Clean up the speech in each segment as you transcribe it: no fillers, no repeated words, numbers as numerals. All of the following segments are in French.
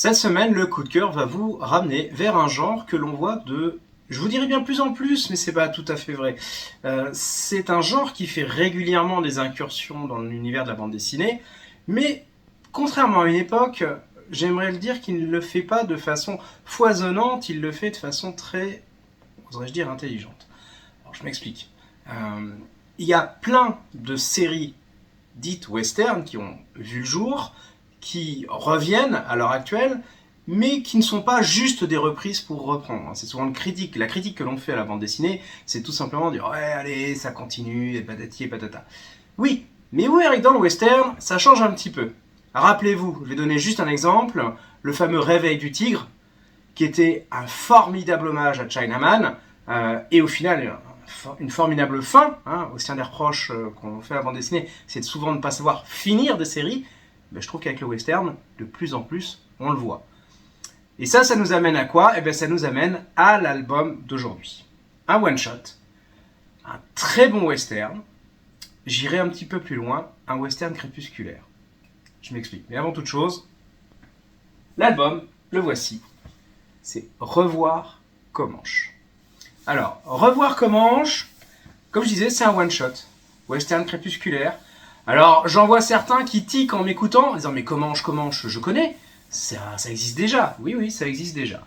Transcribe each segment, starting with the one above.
Cette semaine, le coup de cœur va vous ramener vers un genre que l'on voit je vous dirais bien plus en plus, mais c'est pas tout à fait vrai. C'est un genre qui fait régulièrement des incursions dans l'univers de la bande dessinée, mais contrairement à une époque, j'aimerais le dire qu'il ne le fait pas de façon foisonnante, il le fait de façon très, oserais-je dire, intelligente. Alors je m'explique. Euh, il y a plein de séries dites western qui ont vu le jour, qui reviennent à l'heure actuelle, mais qui ne sont pas juste des reprises pour reprendre. C'est souvent la critique que l'on fait à la bande dessinée, c'est tout simplement dire ouais allez ça continue et patati et patata. Oui, mais où est dans le western, ça change un petit peu. Rappelez-vous, je vais donner juste un exemple, le fameux Réveil du tigre, qui était un formidable hommage à Chinaman, et au final une formidable fin, hein, aussi un des reproches qu'on fait à la bande dessinée, c'est souvent de ne pas savoir finir des séries. Ben, je trouve qu'avec le western, de plus en plus, on le voit. Et ça nous amène à quoi? Eh bien, ça nous amène à l'album d'aujourd'hui. Un one-shot, un très bon western, j'irai un petit peu plus loin, un western crépusculaire. Je m'explique. Mais avant toute chose, l'album, le voici. C'est Revoir Comanche. Alors, Revoir Comanche, comme je disais, c'est un one-shot. Western crépusculaire. Alors, j'en vois certains qui tiquent en m'écoutant, en disant mais Comanche, je connais. Ça existe déjà. Oui, oui, ça existe déjà.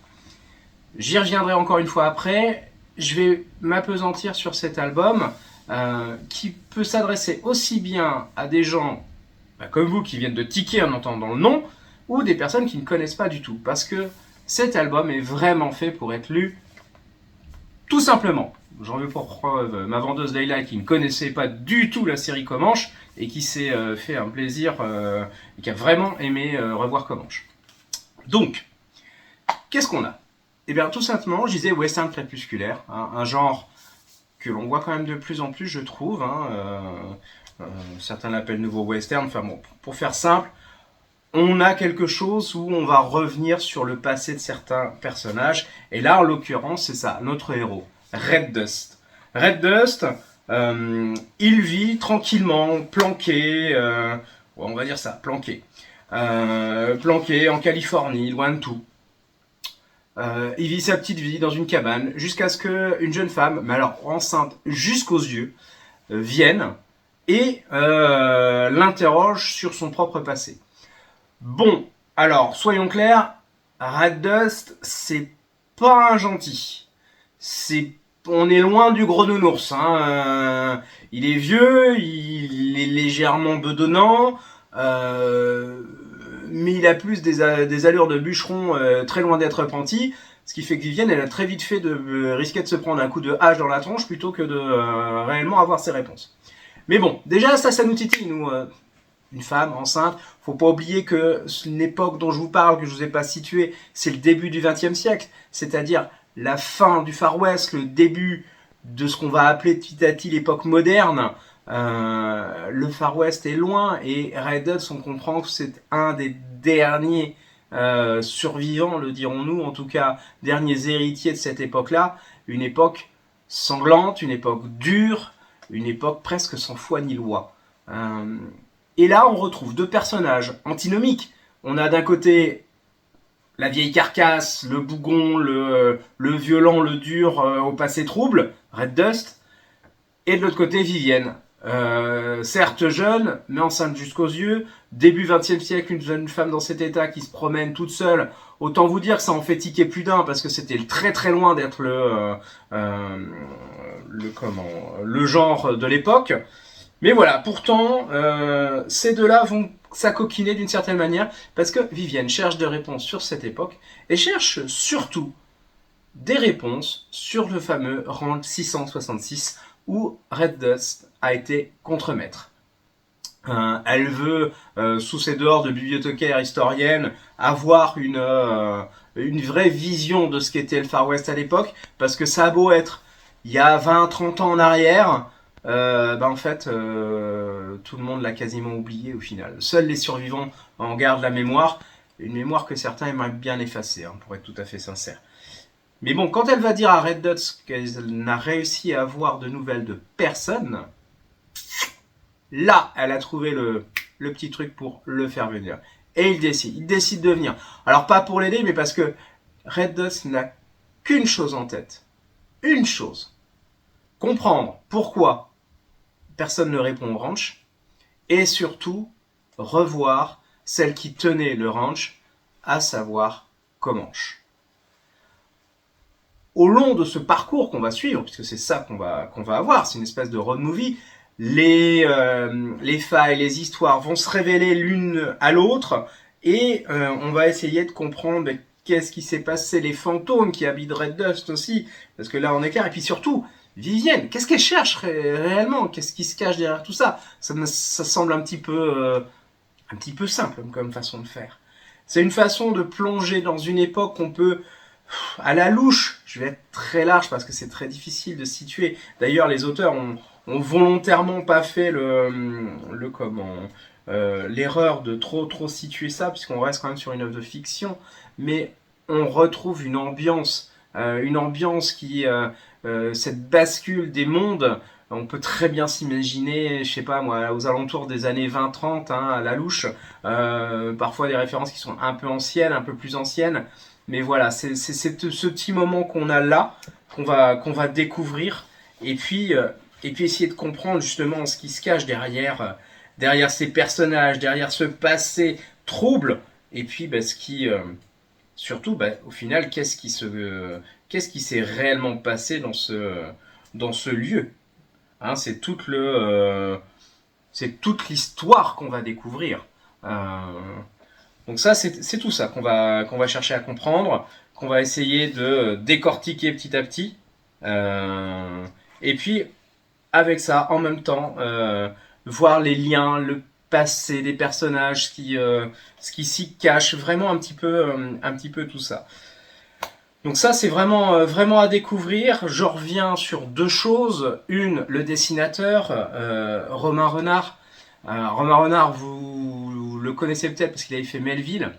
J'y reviendrai encore une fois après. Je vais m'apesantir sur cet album qui peut s'adresser aussi bien à des gens comme vous qui viennent de tiquer en entendant le nom, ou des personnes qui ne connaissent pas du tout. Parce que cet album est vraiment fait pour être lu tout simplement. J'en veux pour preuve ma vendeuse Leïla qui ne connaissait pas du tout la série Comanche et qui s'est fait un plaisir et qui a vraiment aimé revoir Comanche. Donc, qu'est-ce qu'on a? Eh bien, tout simplement, je disais western crépusculaire, hein, un genre que l'on voit quand même de plus en plus, je trouve. Certains l'appellent nouveau western. Enfin bon, pour faire simple, on a quelque chose où on va revenir sur le passé de certains personnages. Et là, en l'occurrence, c'est ça, notre héros, Red Dust. Red Dust, il vit tranquillement, planqué, on va dire ça, planqué. Planqué en Californie, loin de tout. Il vit sa petite vie dans une cabane jusqu'à ce qu'une jeune femme, mais alors enceinte jusqu'aux yeux, vienne et l'interroge sur son propre passé. Bon, alors, soyons clairs, Red Dust, c'est pas un gentil. On est loin du gros nounours. Il est vieux, il est légèrement bedonnant, mais il a plus des allures de bûcheron très loin d'être repenti. Ce qui fait que Vivienne, elle a très vite fait de risquer de se prendre un coup de hache dans la tronche plutôt que de réellement avoir ses réponses. Mais bon, déjà, ça nous titille, nous. Une femme enceinte. Faut pas oublier que l'époque dont je vous parle, que je vous ai pas située, c'est le début du XXe siècle, c'est-à-dire la fin du Far West, le début de ce qu'on va appeler petit à petit l'époque moderne. Le Far West est loin et Red Dust, on comprend que c'est un des derniers survivants, le dirons-nous, en tout cas derniers héritiers de cette époque-là, une époque sanglante, une époque dure, une époque presque sans foi ni loi. Et là, on retrouve deux personnages antinomiques. On a d'un côté la vieille carcasse, le bougon, le violent, le dur, au passé trouble, Red Dust, et de l'autre côté Vivienne. Certes jeune, mais enceinte jusqu'aux yeux, début 20e siècle, une jeune femme dans cet état qui se promène toute seule. Autant vous dire que ça en fait tiquer plus d'un parce que c'était très très loin d'être le genre de l'époque. Mais voilà, pourtant, ces deux-là vont s'acoquiner d'une certaine manière parce que Vivienne cherche des réponses sur cette époque et cherche surtout des réponses sur le fameux rang 666 où Red Dust a été contremaître. Elle veut, sous ses dehors de bibliothécaire historienne, avoir une vraie vision de ce qu'était le Far West à l'époque, parce que ça a beau être il y a 20-30 ans en arrière, en fait, tout le monde l'a quasiment oublié au final. Seuls les survivants en gardent la mémoire, une mémoire que certains aimeraient bien effacer, pour être tout à fait sincère. Mais bon, quand elle va dire à Red Dust qu'elle n'a réussi à avoir de nouvelles de personne, là, elle a trouvé le petit truc pour le faire venir. Et il décide de venir. Alors pas pour l'aider, mais parce que Red Dust n'a qu'une chose en tête. Une chose. Comprendre pourquoi personne ne répond au ranch. Et surtout, revoir celle qui tenait le ranch, à savoir Comanche. Au long de ce parcours qu'on va suivre, puisque c'est ça qu'on va avoir, c'est une espèce de road movie, les failles, les histoires vont se révéler l'une à l'autre, et on va essayer de comprendre qu'est-ce qui s'est passé, les fantômes qui habitent Red Dust aussi, parce que là on est clair, et puis surtout, Vivienne, qu'est-ce qu'elle cherche réellement? Qu'est-ce qui se cache derrière tout ça? Ça semble un petit peu simple comme façon de faire. C'est une façon de plonger dans une époque qu'on peut à la louche, je vais être très large parce que c'est très difficile de situer. D'ailleurs, les auteurs ont volontairement pas fait l'erreur de trop situer ça, puisqu'on reste quand même sur une œuvre de fiction, mais on retrouve une ambiance qui, cette bascule des mondes. On peut très bien s'imaginer, je sais pas moi, aux alentours des années 20-30, hein, à la louche, parfois des références qui sont un peu anciennes, un peu plus anciennes. Mais voilà, c'est ce petit moment qu'on a là, qu'on va découvrir, et puis, essayer de comprendre justement ce qui se cache derrière ces personnages, derrière ce passé trouble, et puis surtout, au final, qu'est-ce qui s'est réellement passé dans ce lieu, hein, c'est toute l'histoire qu'on va découvrir. Donc ça, c'est tout ça qu'on va chercher à comprendre, qu'on va essayer de décortiquer petit à petit. Et puis, avec ça, en même temps, voir les liens, le passé des personnages, ce qui s'y cache, vraiment un petit peu tout ça. Donc ça, c'est vraiment à découvrir. Je reviens sur deux choses. Une, le dessinateur, Romain Renard. Romain Renard, vous le connaissez peut-être parce qu'il avait fait Melville.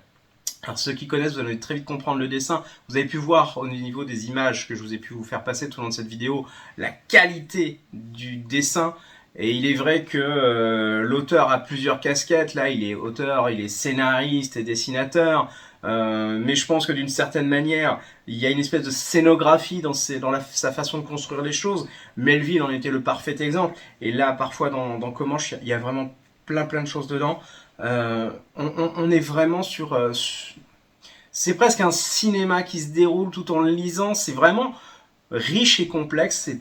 Alors ceux qui connaissent, vous allez très vite comprendre le dessin. Vous avez pu voir au niveau des images que je vous ai pu vous faire passer tout au long de cette vidéo, la qualité du dessin. Et il est vrai que l'auteur a plusieurs casquettes. Là, il est auteur, il est scénariste et dessinateur. Mais je pense que d'une certaine manière, il y a une espèce de scénographie dans sa façon de construire les choses. Melville en était le parfait exemple. Et là, parfois, dans Comanche, il y a vraiment plein de choses dedans. On est vraiment c'est presque un cinéma qui se déroule tout en le lisant. C'est vraiment riche et complexe. C'est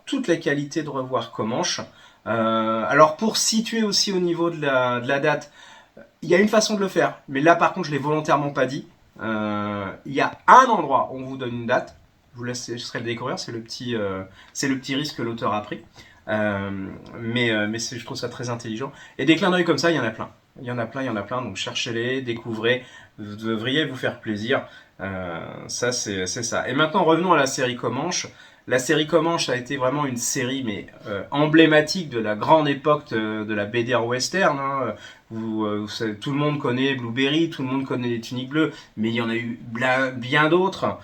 toute la qualité de revoir Comanche. Alors pour situer aussi au niveau de la date, il y a une façon de le faire, mais là par contre je l'ai volontairement pas dit. Il y a un endroit où on vous donne une date, je vous laisserai le découvrir, c'est le petit risque que l'auteur a pris. Je trouve ça très intelligent. Et des clins d'œil comme ça, il y en a plein. Il y en a plein, donc cherchez-les, découvrez, vous devriez vous faire plaisir. Ça, c'est ça. Et maintenant, revenons à la série Comanche. La série Comanche a été vraiment une série emblématique de la grande époque de la BD western. Hein. Tout le monde connaît Blueberry, tout le monde connaît les Tuniques Bleues, mais il y en a eu bien d'autres.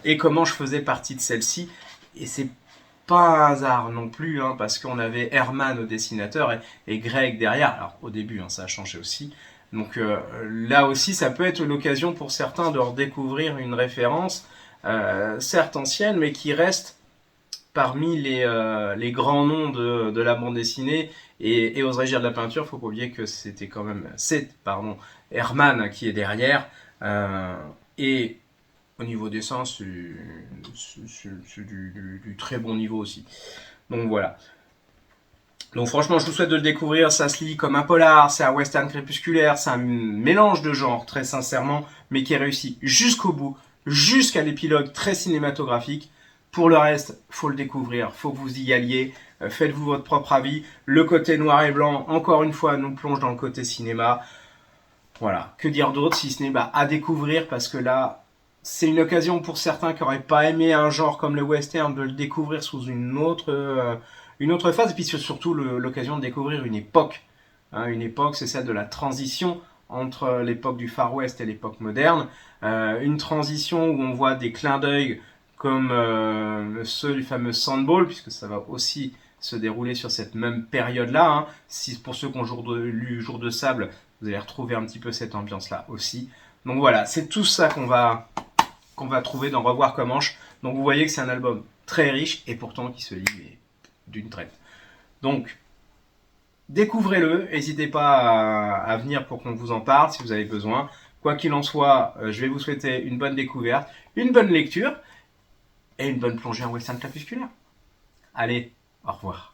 Et Comanche faisait partie de celle-ci. Et c'est pas un hasard non plus, hein, parce qu'on avait Herman au dessinateur et Greg derrière. Alors au début, hein, ça a changé aussi. Donc là aussi, ça peut être l'occasion pour certains de redécouvrir une référence, certes ancienne, mais qui reste parmi les grands noms de la bande dessinée. Et Oserais-je dire de la peinture, faut pas oublier que c'est Herman qui est derrière. Et au niveau dessin, c'est du très bon niveau aussi. Donc voilà. Donc franchement, je vous souhaite de le découvrir. Ça se lit comme un polar, c'est un western crépusculaire, c'est un mélange de genres, très sincèrement, mais qui est réussi jusqu'au bout, jusqu'à l'épilogue très cinématographique. Pour le reste, faut le découvrir, faut que vous y alliez. Faites-vous votre propre avis. Le côté noir et blanc, encore une fois, nous plonge dans le côté cinéma. Voilà. Que dire d'autre si ce n'est à découvrir, parce que là, c'est une occasion pour certains qui n'auraient pas aimé un genre comme le western de le découvrir sous une autre phase, et puis surtout l'occasion de découvrir une époque. Hein, une époque, c'est celle de la transition entre l'époque du Far West et l'époque moderne. Une transition où on voit des clins d'œil comme ceux du fameux Sandball, puisque ça va aussi se dérouler sur cette même période-là. Hein. Si, pour ceux qui ont lu Jour de sable, Vous allez retrouver un petit peu cette ambiance-là aussi. Donc voilà, c'est tout ça qu'on va trouver dans Revoir comme Ange. Donc vous voyez que c'est un album très riche et pourtant qui se lit d'une traite. Donc, découvrez-le, n'hésitez pas à venir pour qu'on vous en parle si vous avez besoin. Quoi qu'il en soit, je vais vous souhaiter une bonne découverte, une bonne lecture et une bonne plongée en western crépusculaire. Allez, au revoir.